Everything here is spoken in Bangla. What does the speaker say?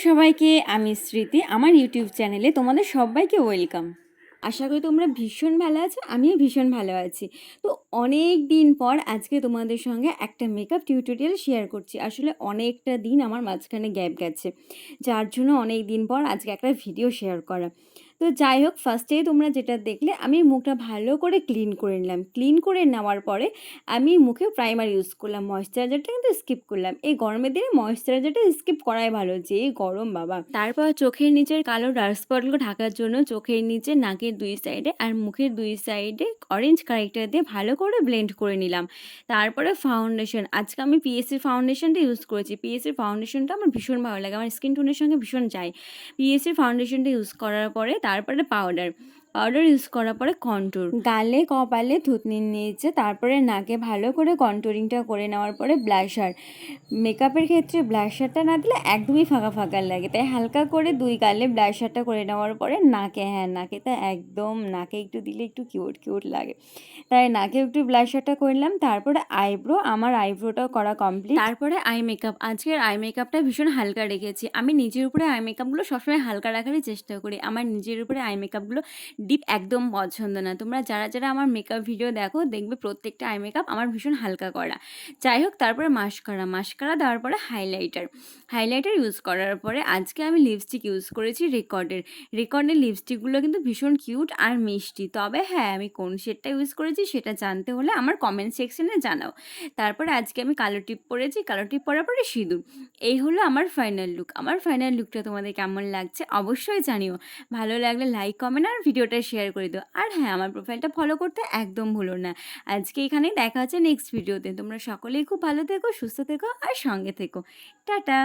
সবাইকে, আমি স্মৃতি। আমার ইউটিউব চ্যানেলে তোমাদের সবাইকে ওয়েলকাম। আশা করি তোমরা ভীষণ ভালো আছো, আমিও ভীষণ ভালো আছি। তো অনেক দিন পর আজকে তোমাদের সঙ্গে একটা মেকআপ টিউটোরিয়াল শেয়ার করছি। আসলে অনেকটা দিন আমার মাঝখানে গ্যাপ গেছে, যার জন্য অনেক দিন পর আজকে একটা ভিডিও শেয়ার করা। তো যাই হোক, ফার্স্টেই তোমরা যেটা দেখলে, আমি মুখটা ভালো করে ক্লিন করে নিলাম। ক্লিন করে নেওয়ার পরে আমি মুখে প্রাইমার ইউজ করলাম, ময়েশ্চারাইজারটা কিন্তু স্কিপ করলাম। এই গরমের দিনে ময়েশ্চারাইজারটা স্কিপ করাই ভালো, যে গরম বাবা। তারপর চোখের নিচের কালো ডার্ক স্পটগুলো ঢাকার জন্য চোখের নিচে, নাকের দুই সাইডে আর মুখের দুই সাইডে অরেঞ্জ কারেক্টার দিয়ে ভালো করে ব্লেন্ড করে নিলাম। তারপরে ফাউন্ডেশন, আজকে আমি পিএসসির ফাউন্ডেশনটা ইউজ করেছি। পিএসসির ফাউন্ডেশনটা আমার ভীষণ ভালো লাগে, আমার স্কিন টোনের সঙ্গে ভীষণ যায়। পিএসসির ফাউন্ডেশনটা ইউজ করার পরে তারপরে পাউডার ইউজ করার পরে কন্ট্যুর, গালে কপালে থুতনির নিচে, তারপরে নাকে ভালো করে কন্ট্যুরিংটা করে নেওয়ার পরে ব্লাশার। মেকআপের ক্ষেত্রে ব্লাশারটা না দিলে একদমই ফাঁকা ফাঁকা লাগে, তাই হালকা করে দুই গালে ব্লাশারটা করে নেওয়ার পরে নাকে, নাকে তো একদম, নাকে একটু দিলে একটু কিউট কিউট লাগে, তাই নাকে একটু ব্লাশারটা করে নিলাম। তারপরে আইব্রো, আমার আইব্রোটাও করা কমপ্লিট। তারপরে আই মেকআপ, আজকের আই মেকআপটা ভীষণ হালকা রেখেছি। আমি নিজের উপরে আই মেকআপগুলো সবসময় হালকা রাখারই চেষ্টা করি। আমার নিজের উপরে আই মেকআপগুলো ডিপ একদম পছন্দ না। তোমরা যারা যারা আমার মেকআপ ভিডিও দেখো, দেখবে প্রত্যেকটা আই মেকআপ আমার ভীষণ হালকা করা। যাই হোক, তারপরে মাস্কারা দেওয়ার পরে হাইলাইটার ইউজ করার পরে আজকে আমি লিপস্টিক ইউজ করেছি রেকর্ডের লিপস্টিকগুলো কিন্তু ভীষণ কিউট আর মিষ্টি। তবে হ্যাঁ, আমি কোন শেডটা ইউজ করেছি সেটা জানতে হলে আমার কমেন্ট সেকশনে জানাও। তারপরে আজকে আমি কালো টিপ পরেছি, কালো টিপ পরার পরে সিঁদুর। এই হলো আমার ফাইনাল লুক। আমার ফাইনাল লুকটা তোমাদের কেমন লাগছে অবশ্যই জানিও। ভালো লাগলে লাইক, কমেন্ট আর ভিডিওটা শেয়ার করে দিও। আর হ্যাঁ, আমার প্রোফাইলটা ফলো করতে একদম ভুলো না। আজকে এখানেই দেখা হচ্ছে নেক্সট ভিডিওতে। তোমরা সকলেই খুব ভালো থেকো, সুস্থ থেকো আর সঙ্গে থেকো। টাটা।